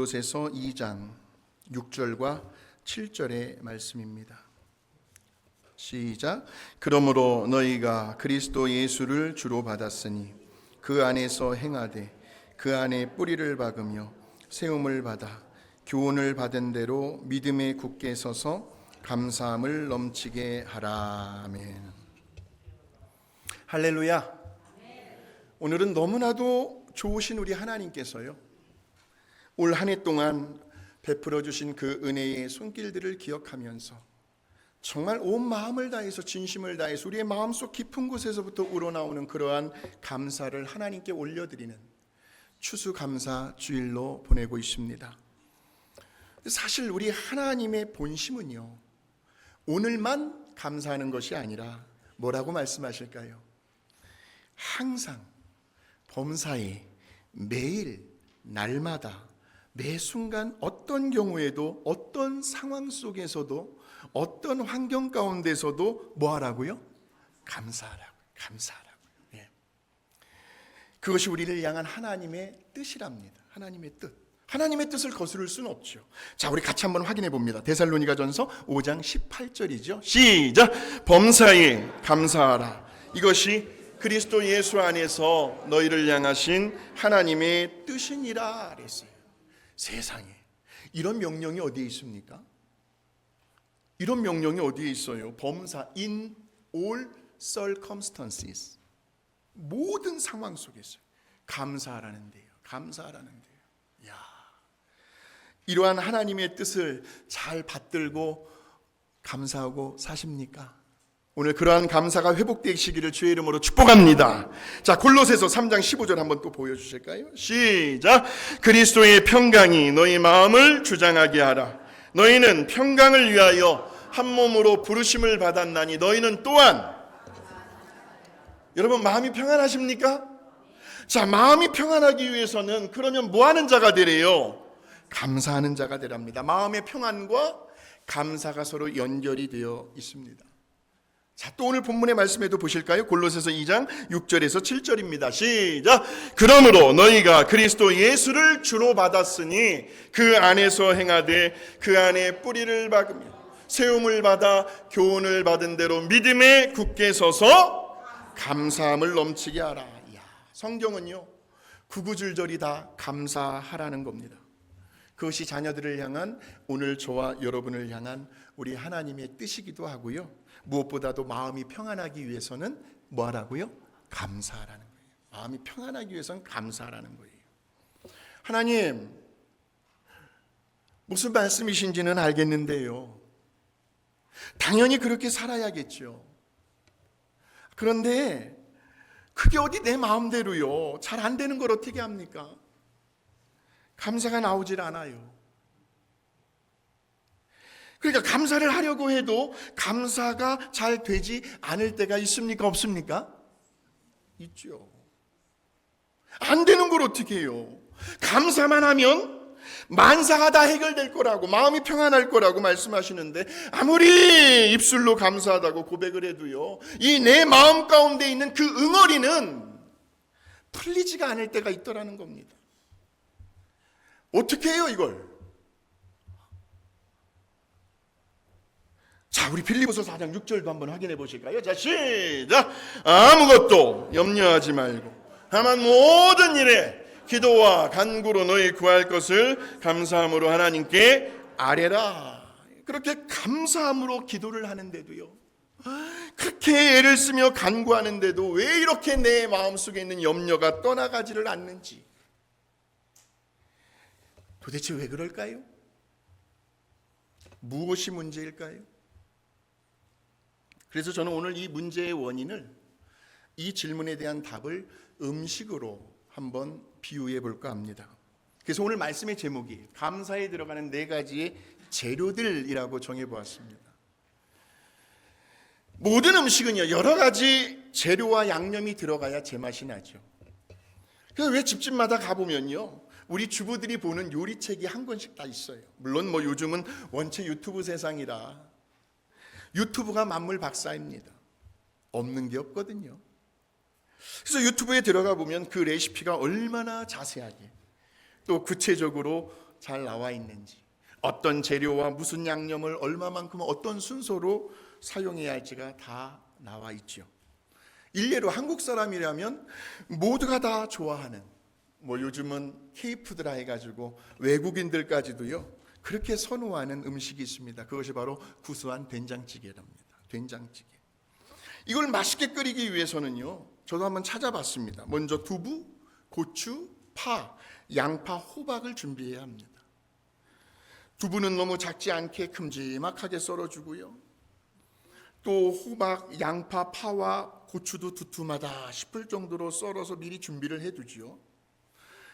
골로새서 2장 6절과 7절의 말씀입니다. 시작. 그러므로 너희가 그리스도 예수를 주로 받았으니 그 안에서 행하되 그 안에 뿌리를 박으며 세움을 받아 교훈을 받은 대로 믿음에 굳게 서서 감사함을 넘치게 하라. 아멘. 할렐루야. 오늘은 너무나도 좋으신 우리 하나님께서요, 올 한 해 동안 베풀어 주신 그 은혜의 손길들을 기억하면서 정말 온 마음을 다해서 진심을 다해서 우리의 마음속 깊은 곳에서부터 우러나오는 그러한 감사를 하나님께 올려드리는 추수감사 주일로 보내고 있습니다. 사실 우리 하나님의 본심은요, 오늘만 감사하는 것이 아니라 뭐라고 말씀하실까요? 항상 범사에 매일 날마다 매 순간 어떤 경우에도 어떤 상황 속에서도 어떤 환경 가운데서도 뭐 하라고요? 감사하라고요. 예. 그것이 우리를 향한 하나님의 뜻이랍니다. 하나님의 뜻. 하나님의 뜻을 거스를 수는 없죠. 자, 우리 같이 한번 확인해 봅니다. 데살로니가전서 5장 18절이죠. 시작. 범사에 감사하라. 이것이 그리스도 예수 안에서 너희를 향하신 하나님의 뜻이니라 그랬어요. 세상에 이런 명령이 어디에 있습니까? 이런 명령이 어디에 있어요? 범사, in all circumstances, 모든 상황 속에서 감사하라는데요. 감사하라는데요. 야, 이러한 하나님의 뜻을 잘 받들고 감사하고 사십니까? 오늘 그러한 감사가 회복되시기를 주의 이름으로 축복합니다. 자, 골로새서 3장 15절 한번 또 보여주실까요? 시작. 그리스도의 평강이 너희 마음을 주장하게 하라. 너희는 평강을 위하여 한 몸으로 부르심을 받았나니 너희는 또한. 여러분, 마음이 평안하십니까? 자, 마음이 평안하기 위해서는 그러면 뭐 하는 자가 되래요? 감사하는 자가 되랍니다. 마음의 평안과 감사가 서로 연결이 되어 있습니다. 자, 또 오늘 본문의 말씀에도 보실까요? 골로새서 2장 6절에서 7절입니다. 시작. 그러므로 너희가 그리스도 예수를 주로 받았으니 그 안에서 행하되 그 안에 뿌리를 박으며 세움을 받아 교훈을 받은 대로 믿음에 굳게 서서 감사함을 넘치게 하라. 이야, 성경은요, 구구절절이 다 감사하라는 겁니다. 그것이 자녀들을 향한, 오늘 저와 여러분을 향한 우리 하나님의 뜻이기도 하고요, 무엇보다도 마음이 평안하기 위해서는 뭐 하라고요? 감사하라는 거예요. 마음이 평안하기 위해서는 감사하라는 거예요. 하나님, 무슨 말씀이신지는 알겠는데요, 당연히 그렇게 살아야겠죠. 그런데 그게 어디 내 마음대로요, 잘 안 되는 걸 어떻게 합니까? 감사가 나오질 않아요. 그러니까 감사를 하려고 해도 감사가 잘 되지 않을 때가 있습니까? 없습니까? 있죠. 안 되는 걸 어떻게 해요? 감사만 하면 만사가 다 해결될 거라고, 마음이 평안할 거라고 말씀하시는데, 아무리 입술로 감사하다고 고백을 해도요, 이 내 마음 가운데 있는 그 응어리는 풀리지가 않을 때가 있더라는 겁니다. 어떻게 해요, 이걸? 자, 우리 빌립보서 4장 6절도 한번 확인해 보실까요? 자, 시작. 아무것도 염려하지 말고 다만 모든 일에 기도와 간구로 너희 구할 것을 감사함으로 하나님께 아뢰라. 그렇게 감사함으로 기도를 하는데도요, 그렇게 애를 쓰며 간구하는데도 왜 이렇게 내 마음속에 있는 염려가 떠나가지를 않는지, 도대체 왜 그럴까요? 무엇이 문제일까요? 그래서 저는 오늘 이 문제의 원인을, 이 질문에 대한 답을 음식으로 한번 비유해 볼까 합니다. 그래서 오늘 말씀의 제목이 감사에 들어가는 4가지의 재료들이라고 정해 보았습니다. 모든 음식은요, 여러 가지 재료와 양념이 들어가야 제맛이 나죠. 그래서 왜 집집마다 가보면요, 우리 주부들이 보는 요리책이 한 권씩 다 있어요. 물론 뭐 요즘은 원체 유튜브 세상이라 유튜브가 만물 박사입니다. 없는 게 없거든요. 그래서 유튜브에 들어가 보면 그 레시피가 얼마나 자세하게 또 구체적으로 잘 나와 있는지, 어떤 재료와 무슨 양념을 얼마만큼 어떤 순서로 사용해야 할지가 다 나와 있죠. 일례로 한국 사람이라면 모두가 다 좋아하는, 뭐 요즘은 K푸드라 해가지고 외국인들까지도요 그렇게 선호하는 음식이 있습니다. 그것이 바로 구수한 된장찌개랍니다. 된장찌개. 이걸 맛있게 끓이기 위해서는요, 저도 한번 찾아봤습니다. 먼저 두부, 고추, 파, 양파, 호박을 준비해야 합니다. 두부는 너무 작지 않게 큼지막하게 썰어주고요, 또 호박, 양파, 파와 고추도 두툼하다 싶을 정도로 썰어서 미리 준비를 해두지요.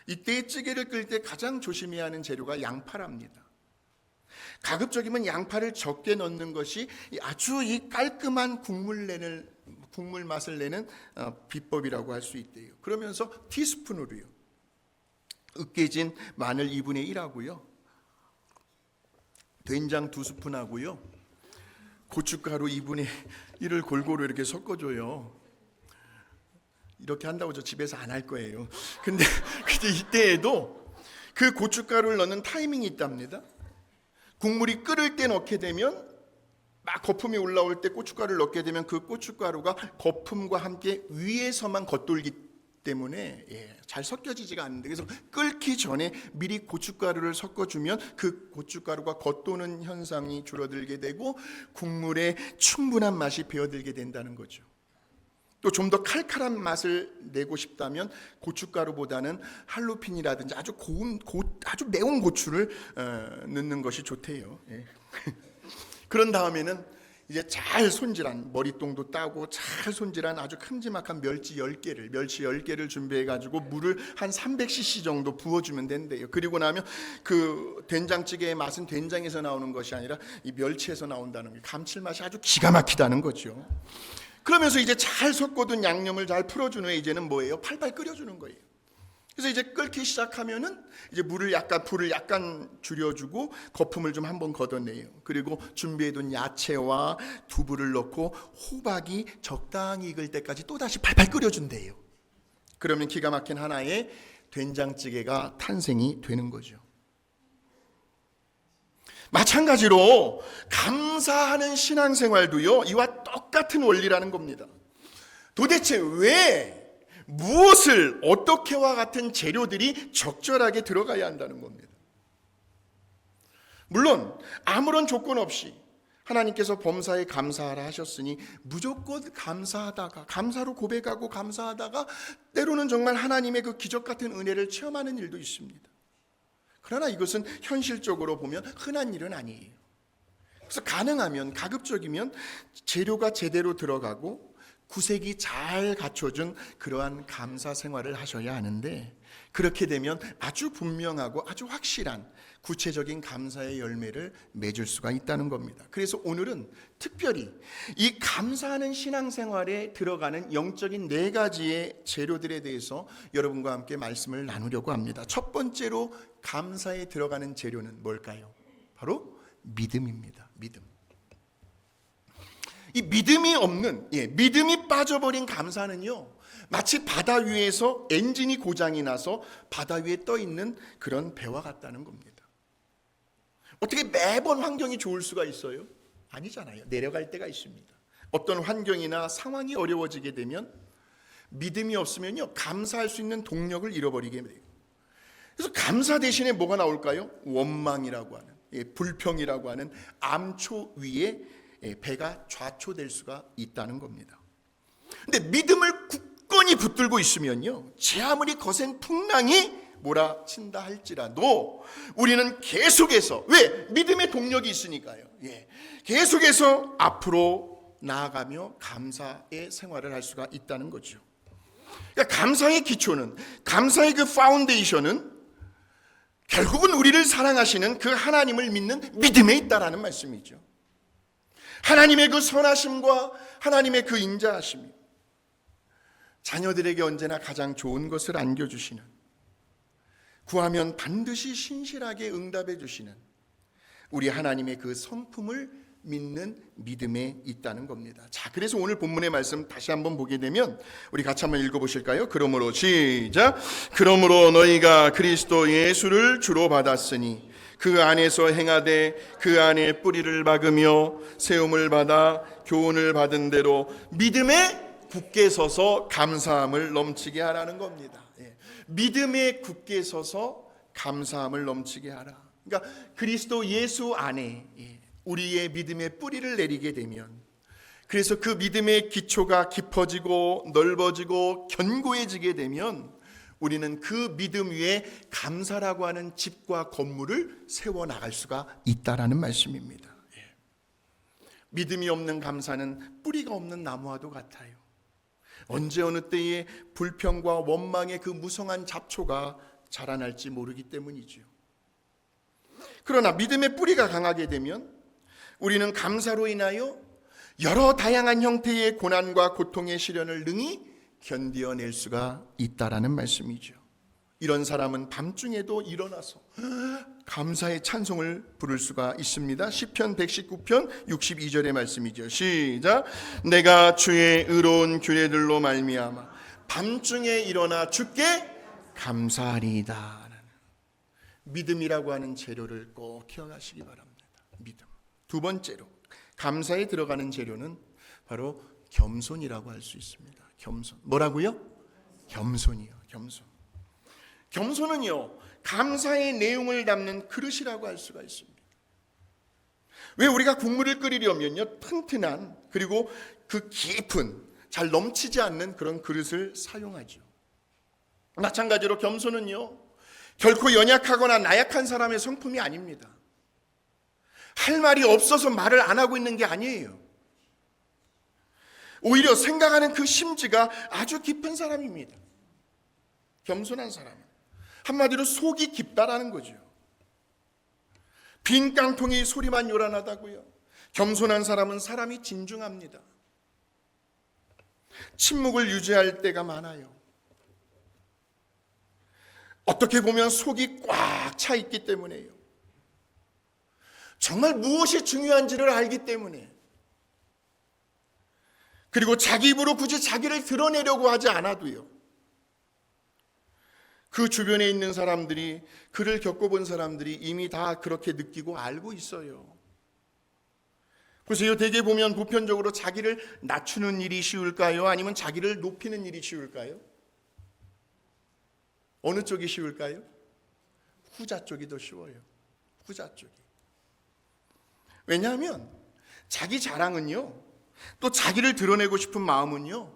이때 찌개를 끓일 때 가장 조심해야 하는 재료가 양파랍니다. 가급적이면 양파를 적게 넣는 것이 아주 이 깔끔한 국물 맛을 내는 비법이라고 할 수 있대요. 그러면서 티스푼으로요, 으깨진 마늘 2분의 1하고요, 된장 2스푼하고요, 고춧가루 2분의 1을 골고루 이렇게 섞어줘요. 이렇게 한다고 저 집에서 안 할 거예요. 근데 이때에도 그 고춧가루를 넣는 타이밍이 있답니다. 국물이 끓을 때 넣게 되면, 막 거품이 올라올 때 고춧가루를 넣게 되면 그 고춧가루가 거품과 함께 위에서만 겉돌기 때문에 잘 섞여지지가 않는데, 그래서 끓기 전에 미리 고춧가루를 섞어주면 그 고춧가루가 겉도는 현상이 줄어들게 되고 국물에 충분한 맛이 배어들게 된다는 거죠. 또 좀 더 칼칼한 맛을 내고 싶다면 고춧가루보다는 할로핀이라든지 아주 매운 고추를 넣는 것이 좋대요. 그런 다음에는 이제 잘 손질한, 머리똥도 따고 잘 손질한 아주 큼지막한 멸치 10개를 준비해가지고 물을 한 300cc 정도 부어주면 된대요. 그리고 나면 그 된장찌개의 맛은 된장에서 나오는 것이 아니라 이 멸치에서 나온다는 게, 감칠맛이 아주 기가 막히다는 거죠. 그러면서 이제 잘 섞어둔 양념을 잘 풀어준 후에 이제는 뭐예요? 팔팔 끓여주는 거예요. 그래서 이제 끓기 시작하면은 이제 불을 약간 줄여주고 거품을 좀 한번 걷어내요. 그리고 준비해둔 야채와 두부를 넣고 호박이 적당히 익을 때까지 또 다시 팔팔 끓여준대요. 그러면 기가 막힌 하나의 된장찌개가 탄생이 되는 거죠. 마찬가지로 감사하는 신앙생활도요, 이와 똑같은 원리라는 겁니다. 도대체 왜, 무엇을, 어떻게와 같은 재료들이 적절하게 들어가야 한다는 겁니다. 물론 아무런 조건 없이 하나님께서 범사에 감사하라 하셨으니 무조건 감사하다가, 감사로 고백하고 감사하다가 때로는 정말 하나님의 그 기적 같은 은혜를 체험하는 일도 있습니다. 그러나 이것은 현실적으로 보면 흔한 일은 아니에요. 그래서 가능하면, 가급적이면 재료가 제대로 들어가고 구색이 잘 갖춰준 그러한 감사 생활을 하셔야 하는데, 그렇게 되면 아주 분명하고 아주 확실한 구체적인 감사의 열매를 맺을 수가 있다는 겁니다. 그래서 오늘은 특별히 이 감사하는 신앙생활에 들어가는 영적인 4가지의 재료들에 대해서 여러분과 함께 말씀을 나누려고 합니다. 첫 번째로 감사에 들어가는 재료는 뭘까요? 바로 믿음입니다. 믿음. 이 믿음이 없는, 믿음이 빠져버린 감사는요, 마치 바다 위에서 엔진이 고장이 나서 바다 위에 떠 있는 그런 배와 같다는 겁니다. 어떻게 매번 환경이 좋을 수가 있어요? 아니잖아요. 내려갈 때가 있습니다. 어떤 환경이나 상황이 어려워지게 되면 믿음이 없으면요, 감사할 수 있는 동력을 잃어버리게 돼요. 그래서 감사 대신에 뭐가 나올까요? 원망이라고 하는, 불평이라고 하는 암초 위에 배가 좌초될 수가 있다는 겁니다. 근데 믿음을 굳건히 붙들고 있으면요, 제 아무리 거센 풍랑이 몰아친다 할지라도 우리는 계속해서, 왜? 믿음의 동력이 있으니까요. 계속해서 앞으로 나아가며 감사의 생활을 할 수가 있다는 거죠. 그러니까 감사의 기초는, 감사의 그 파운데이션은 결국은 우리를 사랑하시는 그 하나님을 믿는 믿음에 있다라는 말씀이죠. 하나님의 그 선하심과 하나님의 그 인자하심이 자녀들에게 언제나 가장 좋은 것을 안겨주시는, 구하면 반드시 신실하게 응답해 주시는 우리 하나님의 그 성품을 믿는 믿음에 있다는 겁니다. 자, 그래서 오늘 본문의 말씀 다시 한번 보게 되면 우리 같이 한번 읽어보실까요? 그러므로 시작. 그러므로 너희가 그리스도 예수를 주로 받았으니 그 안에서 행하되 그 안에 뿌리를 박으며 세움을 받아 교훈을 받은 대로 믿음에 굳게 서서 감사함을 넘치게 하라는 겁니다. 믿음에 굳게 서서 감사함을 넘치게 하라. 그러니까 그리스도 예수 안에 우리의 믿음의 뿌리를 내리게 되면, 그래서 그 믿음의 기초가 깊어지고 넓어지고 견고해지게 되면 우리는 그 믿음 위에 감사라고 하는 집과 건물을 세워나갈 수가 있다라는 말씀입니다. 믿음이 없는 감사는 뿌리가 없는 나무와도 같아요. 언제 어느 때에 불평과 원망의 그 무성한 잡초가 자라날지 모르기 때문이죠. 그러나 믿음의 뿌리가 강하게 되면 우리는 감사로 인하여 여러 다양한 형태의 고난과 고통의 시련을 능히 견디어낼 수가 있다라는 말씀이죠. 이런 사람은 밤중에도 일어나서 감사의 찬송을 부를 수가 있습니다. 시편 119편 62절의 말씀이죠. 시작. 내가 주의 의로운 규례들로 말미암아 밤중에 일어나 주께 감사하리이다. 믿음이라고 하는 재료를 꼭 기억하시기 바랍니다. 믿음. 두 번째로 감사에 들어가는 재료는 바로 겸손이라고 할 수 있습니다. 겸손. 뭐라고요? 겸손이요. 겸손. 겸손은요, 감사의 내용을 담는 그릇이라고 할 수가 있습니다. 왜 우리가 국물을 끓이려면요, 튼튼한 그리고 그 깊은 잘 넘치지 않는 그런 그릇을 사용하죠. 마찬가지로 겸손은요, 결코 연약하거나 나약한 사람의 성품이 아닙니다. 할 말이 없어서 말을 안 하고 있는 게 아니에요. 오히려 생각하는 그 심지가 아주 깊은 사람입니다. 겸손한 사람은 한마디로 속이 깊다라는 거죠. 빈 깡통이 소리만 요란하다고요. 겸손한 사람은 사람이 진중합니다. 침묵을 유지할 때가 많아요. 어떻게 보면 속이 꽉 차 있기 때문에요. 정말 무엇이 중요한지를 알기 때문에, 그리고 자기 입으로 굳이 자기를 드러내려고 하지 않아도요, 그 주변에 있는 사람들이, 그를 겪어본 사람들이 이미 다 그렇게 느끼고 알고 있어요. 보세요. 대개 보면 보편적으로 자기를 낮추는 일이 쉬울까요? 아니면 자기를 높이는 일이 쉬울까요? 어느 쪽이 쉬울까요? 후자 쪽이 더 쉬워요. 후자 쪽이. 왜냐하면 자기 자랑은요, 또 자기를 드러내고 싶은 마음은요,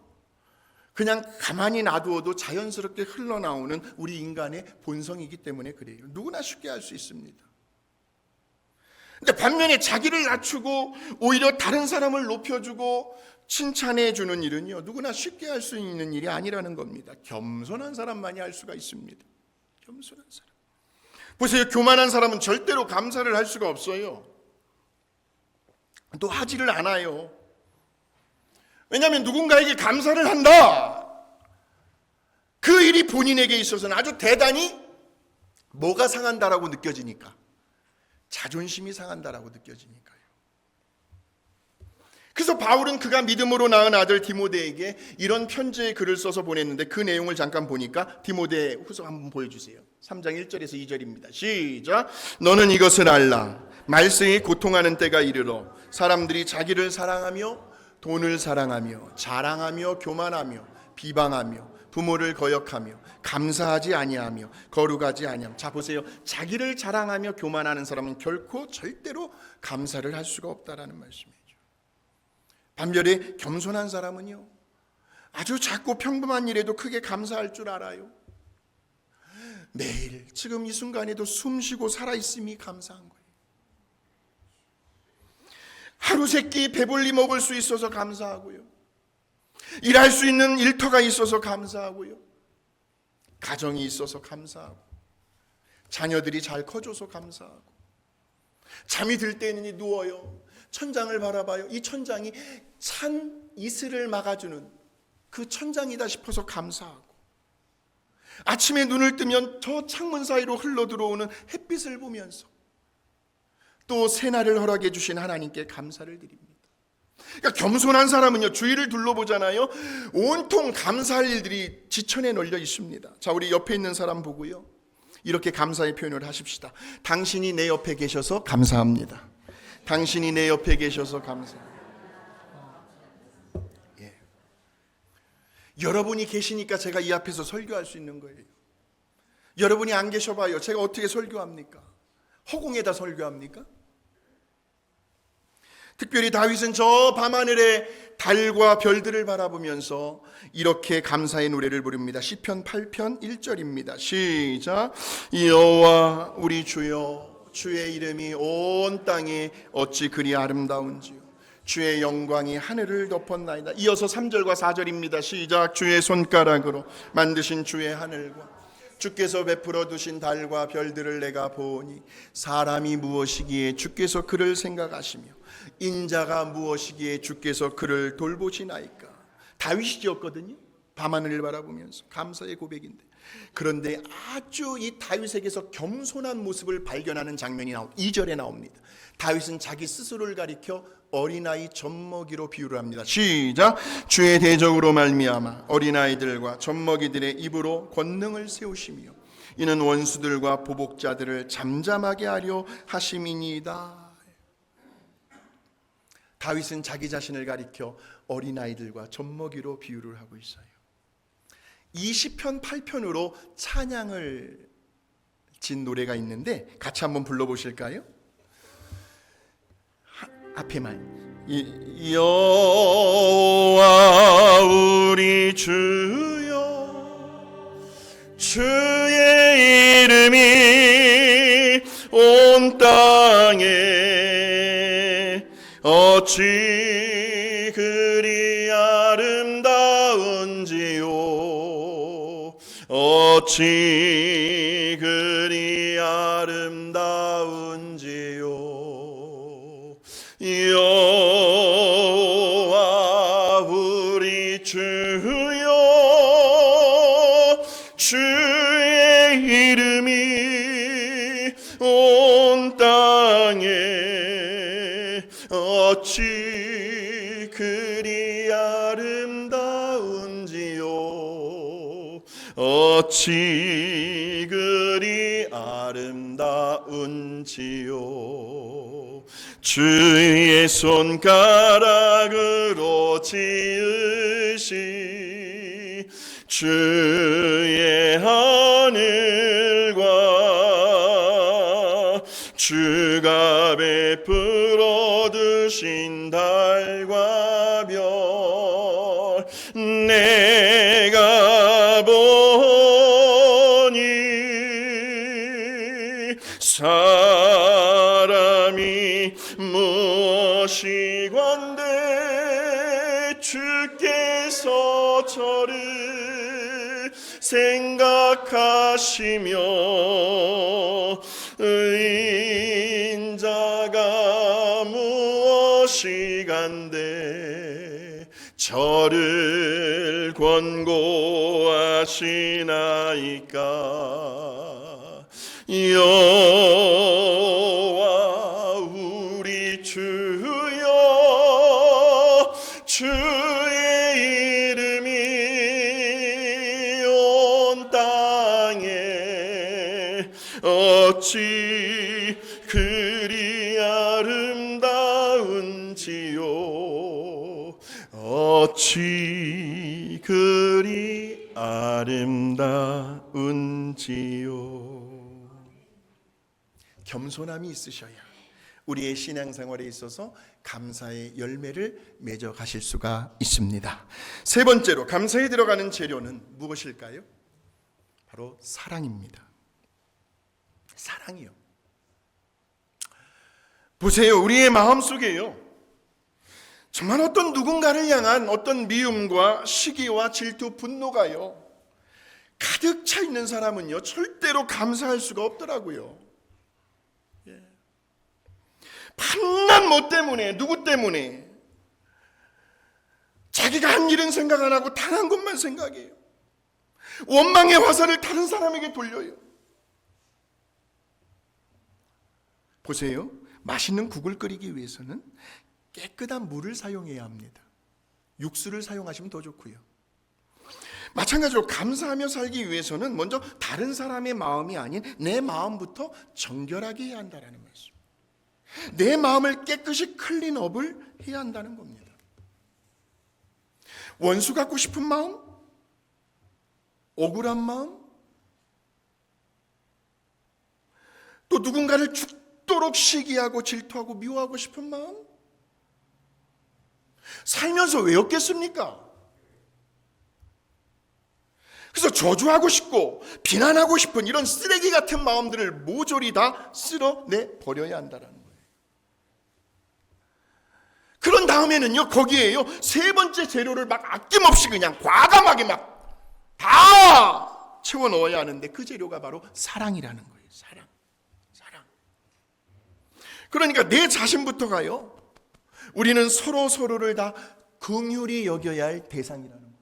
그냥 가만히 놔두어도 자연스럽게 흘러나오는 우리 인간의 본성이기 때문에 그래요. 누구나 쉽게 할 수 있습니다. 근데 반면에 자기를 낮추고 오히려 다른 사람을 높여주고 칭찬해 주는 일은요, 누구나 쉽게 할 수 있는 일이 아니라는 겁니다. 겸손한 사람만이 할 수가 있습니다. 겸손한 사람. 보세요. 교만한 사람은 절대로 감사를 할 수가 없어요. 또 하지를 않아요. 왜냐하면 누군가에게 감사를 한다, 그 일이 본인에게 있어서는 아주 대단히 뭐가 상한다라고 느껴지니까, 자존심이 상한다라고 느껴지니까요. 그래서 바울은 그가 믿음으로 낳은 아들 디모데에게 이런 편지의 글을 써서 보냈는데, 그 내용을 잠깐 보니까 디모데 후서 한번 보여주세요. 3장 1절에서 2절입니다. 시작. 너는 이것을 알라. 말세에 고통하는 때가 이르러 사람들이 자기를 사랑하며 돈을 사랑하며 자랑하며 교만하며 비방하며 부모를 거역하며 감사하지 아니하며 거룩하지 아니하며. 자, 보세요. 자기를 자랑하며 교만하는 사람은 결코 절대로 감사를 할 수가 없다라는 말씀이죠. 반면에 겸손한 사람은요, 아주 작고 평범한 일에도 크게 감사할 줄 알아요. 매일 지금 이 순간에도 숨 쉬고 살아있음이 감사한 거예요. 하루 세끼 배불리 먹을 수 있어서 감사하고요, 일할 수 있는 일터가 있어서 감사하고요, 가정이 있어서 감사하고, 자녀들이 잘 커줘서 감사하고, 잠이 들 때는 누워요, 천장을 바라봐요, 이 천장이 산 이슬을 막아주는 그 천장이다 싶어서 감사하고, 아침에 눈을 뜨면 저 창문 사이로 흘러들어오는 햇빛을 보면서 또 새날을 허락해 주신 하나님께 감사를 드립니다. 그러니까 겸손한 사람은요, 주위를 둘러보잖아요. 온통 감사할 일들이 지천에 널려 있습니다. 자, 우리 옆에 있는 사람 보고요, 이렇게 감사의 표현을 하십시다. 당신이 내 옆에 계셔서 감사합니다. 당신이 내 옆에 계셔서 감사합니다. 예. 여러분이 계시니까 제가 이 앞에서 설교할 수 있는 거예요. 여러분이 안 계셔봐요, 제가 어떻게 설교합니까? 허공에다 설교합니까? 특별히 다윗은 저 밤하늘의 달과 별들을 바라보면서 이렇게 감사의 노래를 부릅니다. 시편 8편 1절입니다. 시작. 여호와 우리 주여, 주의 이름이 온 땅에 어찌 그리 아름다운지요. 주의 영광이 하늘을 덮었나이다. 이어서 3절과 4절입니다. 시작. 주의 손가락으로 만드신 주의 하늘과 주께서 베풀어 두신 달과 별들을 내가 보니 사람이 무엇이기에 주께서 그를 생각하시며 인자가 무엇이기에 주께서 그를 돌보시나이까. 다윗이 지었거든요. 밤하늘을 바라보면서 감사의 고백인데, 그런데 아주 이 다윗에게서 겸손한 모습을 발견하는 장면이 2절에 나옵니다. 다윗은 자기 스스로를 가리켜 어린아이 젖먹이로 비유를 합니다. 시작. 주의 대적으로 말미암아 어린아이들과 젖먹이들의 입으로 권능을 세우시며 이는 원수들과 보복자들을 잠잠하게 하려 하심이니이다. 다윗은 자기 자신을 가리켜 어린아이들과 젖먹이로 비유를 하고 있어요. 이 시편 8편으로 찬양을 진 노래가 있는데 같이 한번 불러보실까요? 앞에만. 여호와 우리 주여, 주의 이름이 온 땅에 어찌 그리 아름다운지요. 어찌 그리 아름다운지요. 여호와 우리 주여, 주의 이름이 온 땅에 어찌 그리 아름다운지요. 어찌 그리 아름다운지요. 주의 손가락으로 지으신 주의 하늘과 주가 베풀어 두신 달과 별 내가 보니 사람이 무엇이건대 주께서 저를 생각하시며 인자가 무엇이간대 저를 권고하시나이까. 여호와 우리 주여, 주의 이름이 온 땅에 어찌 그리 아름다운지요. 어찌 그리 아름다운지요. 겸손함이 있으셔야 우리의 신앙생활에 있어서 감사의 열매를 맺어 가실 수가 있습니다. 세 번째로 감사에 들어가는 재료는 무엇일까요? 바로 사랑입니다. 사랑이요. 보세요, 우리의 마음속에요, 정말 어떤 누군가를 향한 어떤 미움과 시기와 질투, 분노가요 가득 차 있는 사람은요 절대로 감사할 수가 없더라고요. 판난 뭐 때문에, 누구 때문에 자기가 한 일은 생각 안 하고 당한 것만 생각해요. 원망의 화살을 다른 사람에게 돌려요. 보세요, 맛있는 국을 끓이기 위해서는 깨끗한 물을 사용해야 합니다. 육수를 사용하시면 더 좋고요. 마찬가지로 감사하며 살기 위해서는 먼저 다른 사람의 마음이 아닌 내 마음부터 정결하게 해야 한다는 말씀. 내 마음을 깨끗이 클린업을 해야 한다는 겁니다. 원수 갖고 싶은 마음, 억울한 마음, 또 누군가를 죽도록 시기하고 질투하고 미워하고 싶은 마음, 살면서 왜 없겠습니까? 그래서 저주하고 싶고 비난하고 싶은 이런 쓰레기 같은 마음들을 모조리 다 쓸어내 버려야 한다는 거예요. 그런 다음에는요, 거기에요, 세 번째 재료를 막 아낌없이 그냥 과감하게 막 다 채워 넣어야 하는데 그 재료가 바로 사랑이라는 거예요. 사랑. 그러니까 내 자신부터가요, 우리는 서로를 다 긍휼히 여겨야 할 대상이라는 거예요.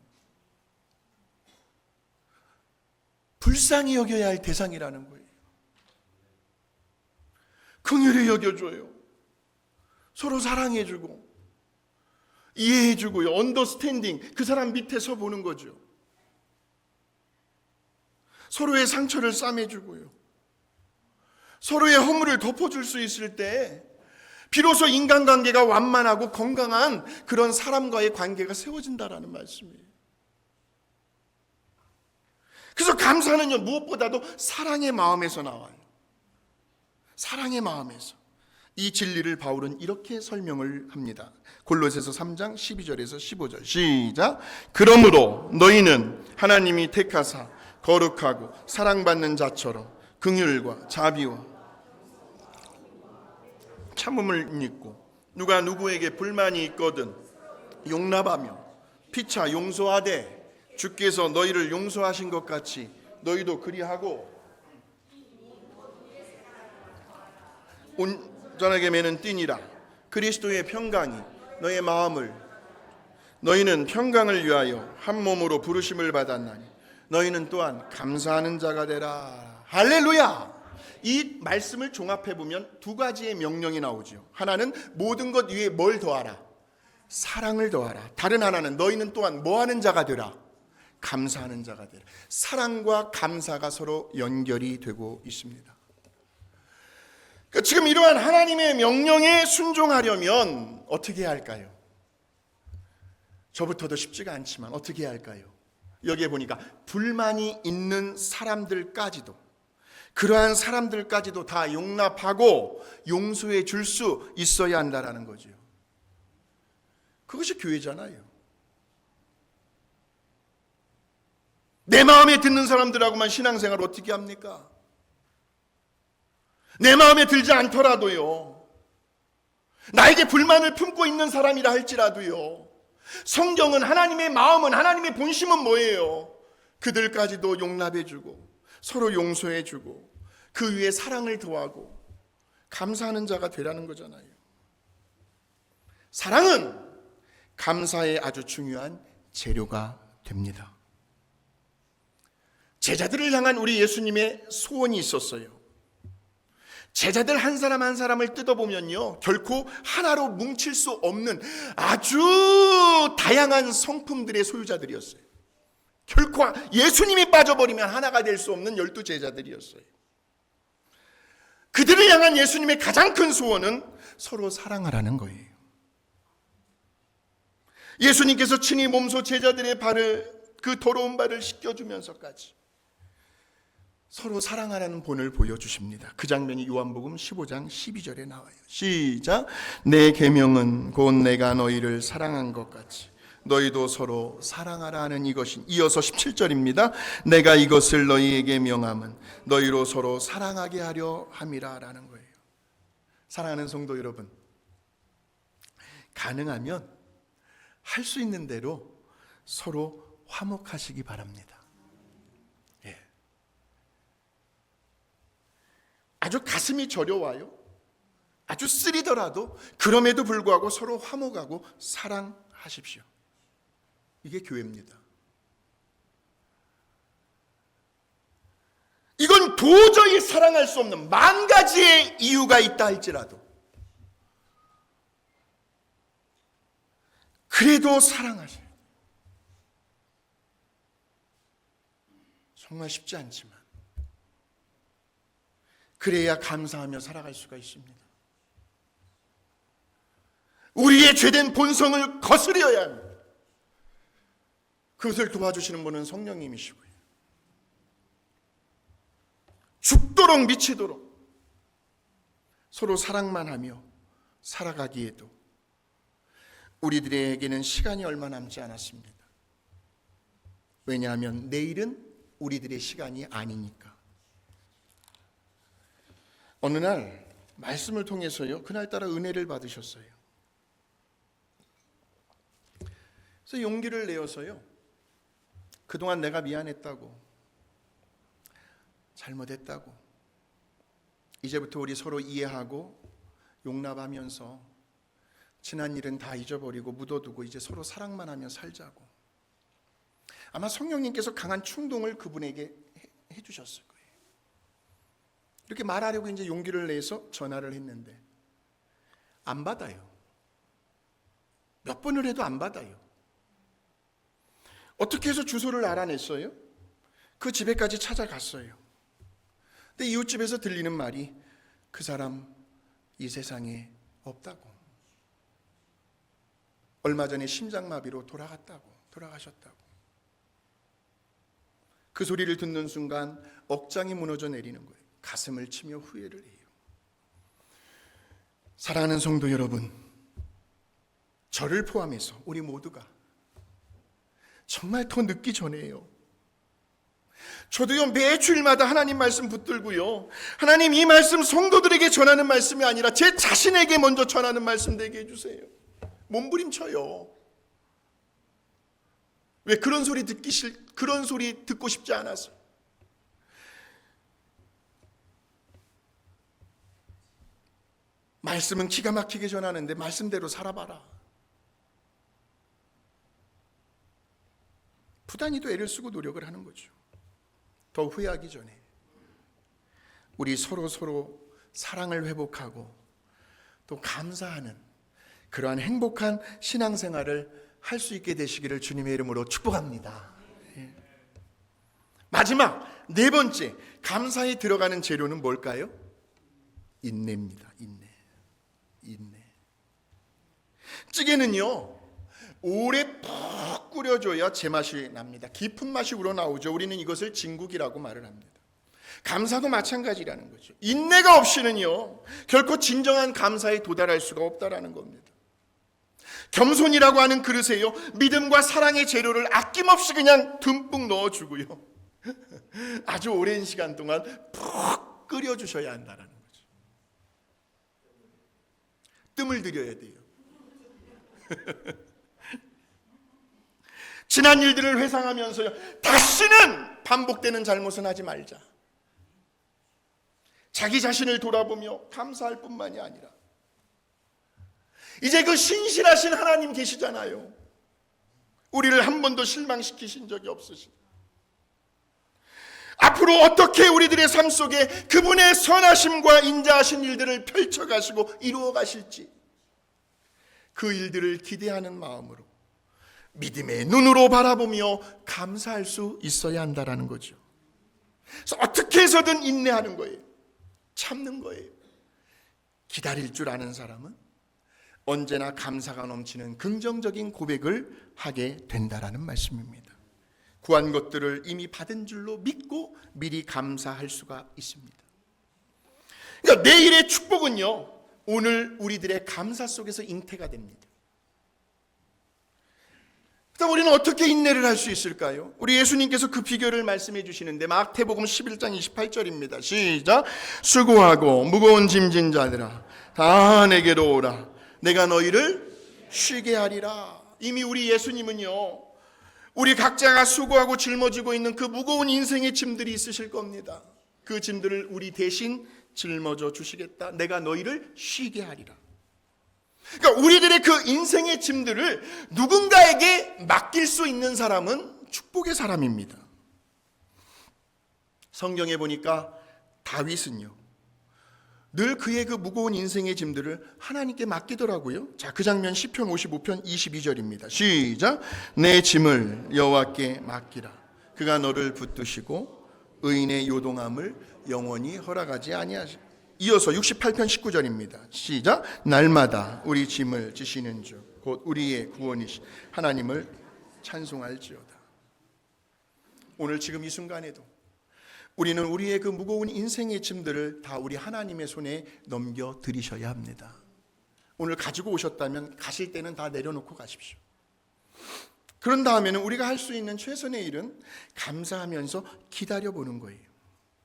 불쌍히 여겨야 할 대상이라는 거예요. 긍휼히 여겨줘요. 서로 사랑해주고 이해해주고요. 언더스탠딩, 그 사람 밑에 서 보는 거죠. 서로의 상처를 싸매주고요. 서로의 허물을 덮어줄 수 있을 때 비로소 인간관계가 완만하고 건강한 그런 사람과의 관계가 세워진다라는 말씀이에요. 그래서 감사는요, 무엇보다도 사랑의 마음에서 나와요. 사랑의 마음에서. 이 진리를 바울은 이렇게 설명을 합니다. 골로새서 3장 12절에서 15절 시작. 그러므로 너희는 하나님이 택하사 거룩하고 사랑받는 자처럼 긍휼과 자비와 참음을 입고 누가 누구에게 불만이 있거든 용납하며 피차 용서하되 주께서 너희를 용서하신 것 같이 너희도 그리하고 온전하게 매는 띠니라. 그리스도의 평강이 너의 마음을, 너희는 평강을 위하여 한 몸으로 부르심을 받았나니 너희는 또한 감사하는 자가 되라. 할렐루야. 이 말씀을 종합해 보면 두 가지의 명령이 나오죠. 하나는 모든 것 위에 뭘 더하라? 사랑을 더하라. 다른 하나는 너희는 또한 뭐 하는 자가 되라? 감사하는 자가 되라. 사랑과 감사가 서로 연결이 되고 있습니다. 지금 이러한 하나님의 명령에 순종하려면 어떻게 해야 할까요? 저부터도 쉽지가 않지만 어떻게 해야 할까요? 여기에 보니까 불만이 있는 사람들까지도, 그러한 사람들까지도 다 용납하고 용서해 줄 수 있어야 한다는 거죠. 그것이 교회잖아요. 내 마음에 드는 사람들하고만 신앙생활을 어떻게 합니까? 내 마음에 들지 않더라도요, 나에게 불만을 품고 있는 사람이라 할지라도요, 성경은 하나님의 마음은, 하나님의 본심은 뭐예요? 그들까지도 용납해주고 서로 용서해주고 그 위에 사랑을 더하고 감사하는 자가 되라는 거잖아요. 사랑은 감사의 아주 중요한 재료가 됩니다. 제자들을 향한 우리 예수님의 소원이 있었어요. 제자들 한 사람 한 사람을 뜯어보면요, 결코 하나로 뭉칠 수 없는 아주 다양한 성품들의 소유자들이었어요. 결코 예수님이 빠져버리면 하나가 될 수 없는 12 제자들이었어요. 그들을 향한 예수님의 가장 큰 소원은 서로 사랑하라는 거예요. 예수님께서 친히 몸소 제자들의 발을, 그 더러운 발을 씻겨주면서까지 서로 사랑하라는 본을 보여주십니다. 그 장면이 요한복음 15장 12절에 나와요. 시작. 내 계명은 곧 내가 너희를 사랑한 것 같이 너희도 서로 사랑하라 하는 이것이. 이어서 17절입니다. 내가 이것을 너희에게 명함은 너희로 서로 사랑하게 하려 함이라 라는 거예요. 사랑하는 성도 여러분, 가능하면 할 수 있는 대로 서로 화목하시기 바랍니다. 아주 가슴이 저려와요. 아주 쓰리더라도 그럼에도 불구하고 서로 화목하고 사랑하십시오. 이게 교회입니다. 이건 도저히 사랑할 수 없는 만 가지의 이유가 있다 할지라도 그래도 사랑하세요. 정말 쉽지 않지만 그래야 감사하며 살아갈 수가 있습니다. 우리의 죄된 본성을 거스려야 합니다. 그것을 도와주시는 분은 성령님이시고요. 죽도록 미치도록 서로 사랑만 하며 살아가기에도 우리들에게는 시간이 얼마 남지 않았습니다. 왜냐하면 내일은 우리들의 시간이 아니니까. 어느 날 말씀을 통해서요, 그날따라 은혜를 받으셨어요. 그래서 용기를 내어서요, 그동안 내가 미안했다고, 잘못했다고, 이제부터 우리 서로 이해하고 용납하면서 지난 일은 다 잊어버리고 묻어두고 이제 서로 사랑만 하며 살자고. 아마 성령님께서 강한 충동을 그분에게 해주셨을 거예요. 이렇게 말하려고 이제 용기를 내서 전화를 했는데 안 받아요. 몇 번을 해도 안 받아요. 어떻게 해서 주소를 알아냈어요? 그 집에까지 찾아갔어요. 근데 이웃집에서 들리는 말이 그 사람 이 세상에 없다고. 얼마 전에 심장마비로 돌아가셨다고. 그 소리를 듣는 순간 억장이 무너져 내리는 거예요. 가슴을 치며 후회를 해요. 사랑하는 성도 여러분, 저를 포함해서 우리 모두가 정말 더 늦기 전에요. 저도요, 매주일마다 하나님 말씀 붙들고요, 하나님 이 말씀 성도들에게 전하는 말씀이 아니라 제 자신에게 먼저 전하는 말씀 되게 해주세요. 몸부림쳐요. 왜 그런 소리 듣고 싶지 않아서. 말씀은 기가 막히게 전하는데 말씀대로 살아봐라. 부단히도 애를 쓰고 노력을 하는 거죠. 더 후회하기 전에 우리 서로 사랑을 회복하고 또 감사하는 그러한 행복한 신앙생활을 할 수 있게 되시기를 주님의 이름으로 축복합니다. 마지막 네 번째, 감사에 들어가는 재료는 뭘까요? 인내입니다. 인내. 찌개는요, 오래 푹 끓여줘야 제맛이 납니다. 깊은 맛이 우러나오죠. 우리는 이것을 진국이라고 말을 합니다. 감사도 마찬가지라는 거죠. 인내가 없이는요, 결코 진정한 감사에 도달할 수가 없다라는 겁니다. 겸손이라고 하는 그릇에요, 믿음과 사랑의 재료를 아낌없이 그냥 듬뿍 넣어주고요, 아주 오랜 시간 동안 푹 끓여주셔야 한다는 거죠. 뜸을 들여야 돼요. 지난 일들을 회상하면서요, 다시는 반복되는 잘못은 하지 말자. 자기 자신을 돌아보며 감사할 뿐만이 아니라 이제 그 신실하신 하나님 계시잖아요. 우리를 한 번도 실망시키신 적이 없으신. 앞으로 어떻게 우리들의 삶 속에 그분의 선하심과 인자하신 일들을 펼쳐가시고 이루어 가실지, 그 일들을 기대하는 마음으로 믿음의 눈으로 바라보며 감사할 수 있어야 한다는 거죠. 그래서 어떻게 해서든 인내하는 거예요. 참는 거예요. 기다릴 줄 아는 사람은 언제나 감사가 넘치는 긍정적인 고백을 하게 된다라는 말씀입니다. 구한 것들을 이미 받은 줄로 믿고 미리 감사할 수가 있습니다. 그러니까 내일의 축복은요, 오늘 우리들의 감사 속에서 잉태가 됩니다. 그럼 우리는 어떻게 인내를 할 수 있을까요? 우리 예수님께서 그 비결을 말씀해 주시는데 마태복음 11장 28절입니다. 시작. 수고하고 무거운 짐진 자들아 다 내게로 오라. 내가 너희를 쉬게 하리라. 이미 우리 예수님은요, 우리 각자가 수고하고 짊어지고 있는 그 무거운 인생의 짐들이 있으실 겁니다. 그 짐들을 우리 대신 짊어져 주시겠다. 내가 너희를 쉬게 하리라. 그러니까 우리들의 그 인생의 짐들을 누군가에게 맡길 수 있는 사람은 축복의 사람입니다. 성경에 보니까 다윗은요, 늘 그의 그 무거운 인생의 짐들을 하나님께 맡기더라고요. 자, 그 장면 시편 55편 22절입니다. 시작. 내 짐을 여호와께 맡기라. 그가 너를 붙드시고 의인의 요동함을 영원히 허락하지 아니하시. 이어서 68편 19절입니다. 시작. 날마다 우리 짐을 지시는 주 곧 우리의 구원이시 하나님을 찬송할지어다. 오늘 지금 이 순간에도 우리는 우리의 그 무거운 인생의 짐들을 다 우리 하나님의 손에 넘겨드리셔야 합니다. 오늘 가지고 오셨다면 가실 때는 다 내려놓고 가십시오. 그런 다음에는 우리가 할 수 있는 최선의 일은 감사하면서 기다려보는 거예요.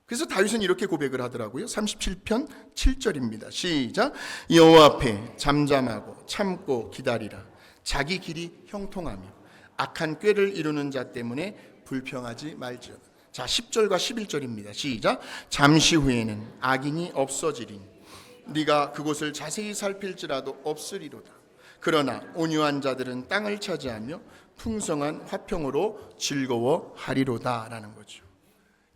그래서 다윗은 이렇게 고백을 하더라고요. 37편 7절입니다. 시작. 여호와 앞에 잠잠하고 참고 기다리라. 자기 길이 형통하며 악한 꾀를 이루는 자 때문에 불평하지 말지어다. 자, 10절과 11절입니다. 시작. 잠시 후에는 악인이 없어지리니 네가 그곳을 자세히 살필지라도 없으리로다. 그러나 온유한 자들은 땅을 차지하며 풍성한 화평으로 즐거워하리로다 라는 거죠.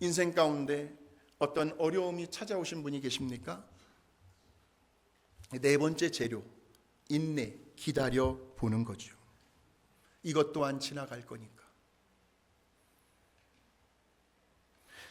인생 가운데 어떤 어려움이 찾아오신 분이 계십니까? 네 번째 재료, 인내, 기다려 보는 거죠. 이것 또한 지나갈 거니까.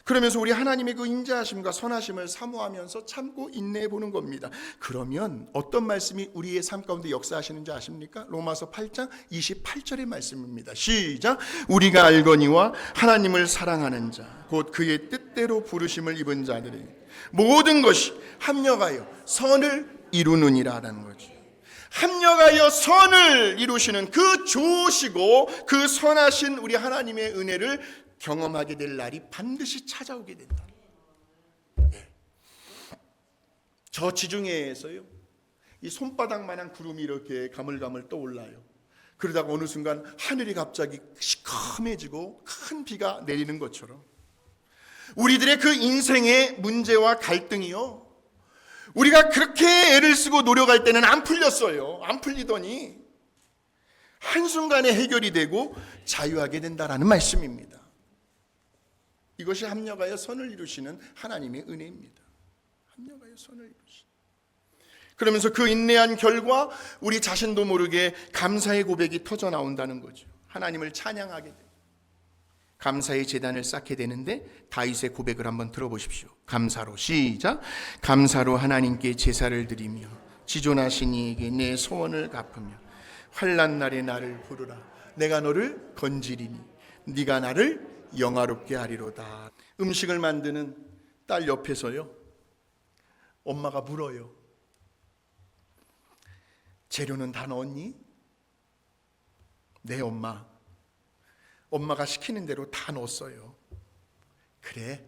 그러면서 우리 하나님의 그 인자하심과 선하심을 사모하면서 참고 인내해 보는 겁니다. 그러면 어떤 말씀이 우리의 삶 가운데 역사하시는지 아십니까? 로마서 8장 28절의 말씀입니다. 시작. 우리가 알거니와 하나님을 사랑하는 자 곧 그의 뜻대로 부르심을 입은 자들이 모든 것이 합력하여 선을 이루느니라 라는 거죠. 합력하여 선을 이루시는 그 좋으시고 그 선하신 우리 하나님의 은혜를 경험하게 될 날이 반드시 찾아오게 된다. 네. 저 지중해에서요, 이 손바닥만한 구름이 이렇게 가물가물 떠올라요. 그러다가 어느 순간 하늘이 갑자기 시커매지고 큰 비가 내리는 것처럼 우리들의 그 인생의 문제와 갈등이요, 우리가 그렇게 애를 쓰고 노력할 때는 안 풀렸어요. 안 풀리더니 한순간에 해결이 되고 자유하게 된다라는 말씀입니다. 이것이 합력하여 선을 이루시는 하나님의 은혜입니다. 합력하여 선을 이루시는. 그러면서 그 인내한 결과 우리 자신도 모르게 감사의 고백이 터져 나온다는 거죠. 하나님을 찬양하게 돼요. 감사의 제단을 쌓게 되는데 다윗의 고백을 한번 들어보십시오. 감사로 시작. 감사로 하나님께 제사를 드리며 지존하신 이에게 내 소원을 갚으며 환난 날에 나를 부르라. 내가 너를 건지리니 네가 나를 영화롭게 하리로다. 음식을 만드는 딸 옆에서요, 엄마가 물어요. 재료는 다 넣었니? 네, 엄마. 엄마가 시키는 대로 다 넣었어요. 그래.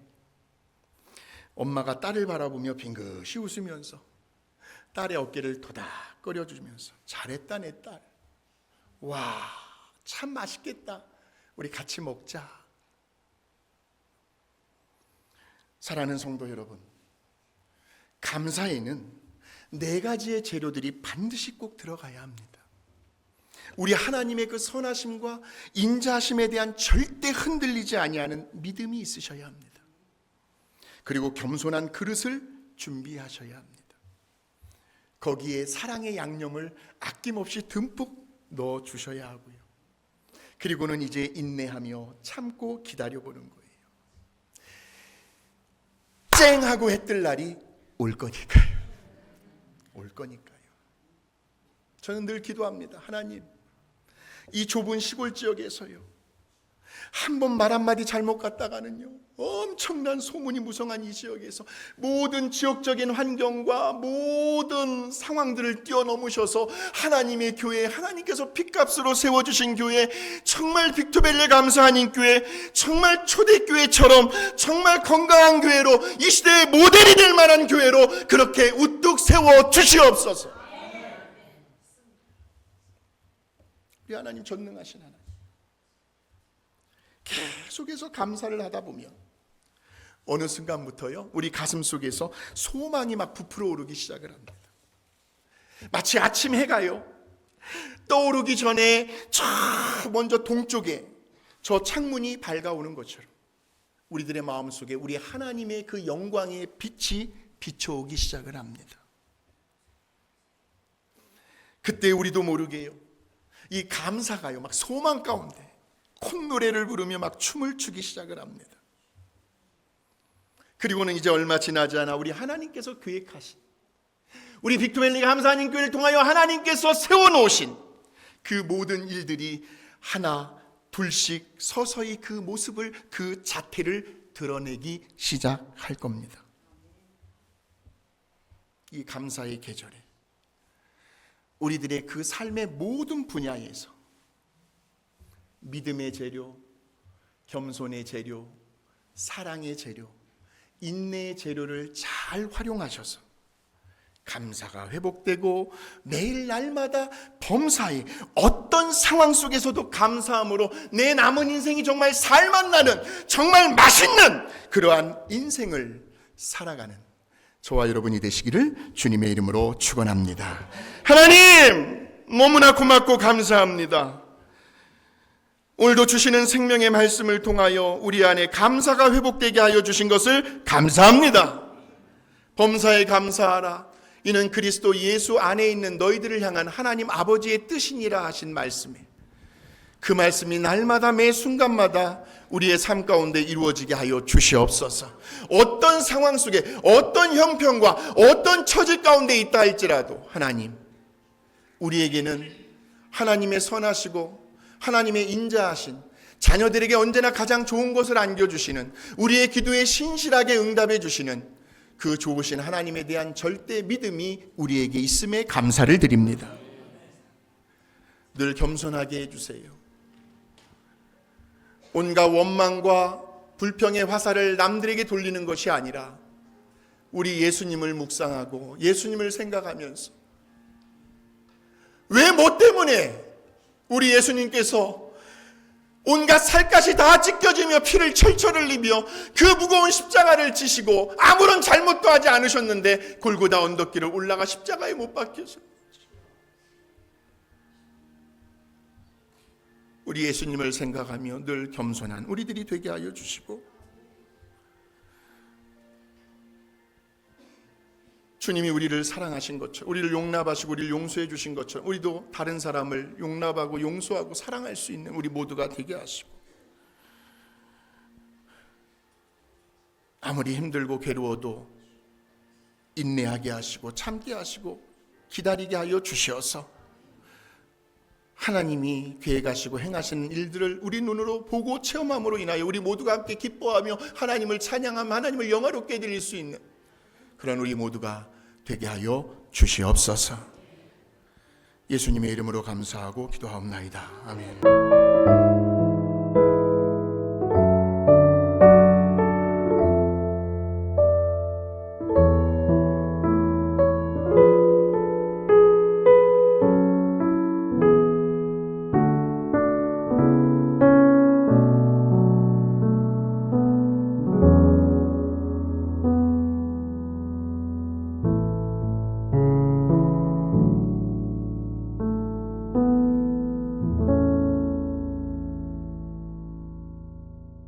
엄마가 딸을 바라보며 빙긋이 웃으면서 딸의 어깨를 토닥거려주면서 잘했다 내 딸. 와, 참 맛있겠다. 우리 같이 먹자. 사랑하는 성도 여러분, 감사에는 네 가지의 재료들이 반드시 꼭 들어가야 합니다. 우리 하나님의 그 선하심과 인자하심에 대한 절대 흔들리지 아니하는 믿음이 있으셔야 합니다. 그리고 겸손한 그릇을 준비하셔야 합니다. 거기에 사랑의 양념을 아낌없이 듬뿍 넣어 주셔야 하고요. 그리고는 이제 인내하며 참고 기다려보는 거예요. 쨍 하고 해 뜰 날이 올 거니까요. 올 거니까요. 저는 늘 기도합니다. 하나님, 이 좁은 시골 지역에서요, 한 번 말 한마디 잘못 갔다가는요, 엄청난 소문이 무성한 이 지역에서 모든 지역적인 환경과 모든 상황들을 뛰어넘으셔서 하나님의 교회, 하나님께서 핏값으로 세워주신 교회, 정말 빅토벨레 감사하는 교회, 정말 초대교회처럼 정말 건강한 교회로, 이 시대의 모델이 될 만한 교회로 그렇게 우뚝 세워주시옵소서. 우리 하나님 전능하신 하나님, 계속해서 감사를 하다 보면 어느 순간부터요, 우리 가슴 속에서 소망이 막 부풀어 오르기 시작을 합니다. 마치 아침 해가요, 떠오르기 전에 저 먼저 동쪽에 저 창문이 밝아오는 것처럼 우리들의 마음속에 우리 하나님의 그 영광의 빛이 비춰오기 시작을 합니다. 그때 우리도 모르게요, 이 감사가요 막 소망 가운데 콧노래를 부르며 막 춤을 추기 시작을 합니다. 그리고는 이제 얼마 지나지 않아 우리 하나님께서 계획하신, 우리 빅토밸리가 감사하는 교회를 통하여 하나님께서 세워놓으신 그 모든 일들이 하나 둘씩 서서히 그 모습을, 그 자태를 드러내기 시작할 겁니다. 이 감사의 계절에 우리들의 그 삶의 모든 분야에서 믿음의 재료, 겸손의 재료, 사랑의 재료, 인내의 재료를 잘 활용하셔서 감사가 회복되고 매일 날마다 범사에 어떤 상황 속에서도 감사함으로 내 남은 인생이 정말 살맛나는, 정말 맛있는 그러한 인생을 살아가는 저와 여러분이 되시기를 주님의 이름으로 축원합니다. 하나님, 너무나 고맙고 감사합니다. 오늘도 주시는 생명의 말씀을 통하여 우리 안에 감사가 회복되게 하여 주신 것을 감사합니다. 범사에 감사하라. 이는 그리스도 예수 안에 있는 너희들을 향한 하나님 아버지의 뜻이니라 하신 말씀에, 그 말씀이 날마다 매 순간마다 우리의 삶 가운데 이루어지게 하여 주시옵소서. 어떤 상황 속에, 어떤 형편과 어떤 처지 가운데 있다 할지라도 하나님, 우리에게는 하나님의 선하시고 하나님의 인자하신, 자녀들에게 언제나 가장 좋은 것을 안겨주시는, 우리의 기도에 신실하게 응답해 주시는 그 좋으신 하나님에 대한 절대 믿음이 우리에게 있음에 감사를 드립니다. 늘 겸손하게 해주세요. 온갖 원망과 불평의 화살을 남들에게 돌리는 것이 아니라 우리 예수님을 묵상하고 예수님을 생각하면서, 왜 뭐 때문에 우리 예수님께서 온갖 살갗이 다 찢겨지며 피를 철철 흘리며 그 무거운 십자가를 지시고 아무런 잘못도 하지 않으셨는데 골고다 언덕길을 올라가 십자가에 못 박히셨는지, 우리 예수님을 생각하며 늘 겸손한 우리들이 되게 하여 주시고, 주님이 우리를 사랑하신 것처럼, 우리를 용납하시고 우리를 용서해 주신 것처럼 우리도 다른 사람을 용납하고 용서하고 사랑할 수 있는 우리 모두가 되게 하시고, 아무리 힘들고 괴로워도 인내하게 하시고 참게 하시고 기다리게 하여 주시어서 하나님이 계획하시고 행하시는 일들을 우리 눈으로 보고 체험함으로 인하여 우리 모두가 함께 기뻐하며 하나님을 찬양하며 하나님을 영화롭게 드릴 수 있는 그런 우리 모두가 되게 하여 주시옵소서. 예수님의 이름으로 감사하고 기도하옵나이다. 아멘.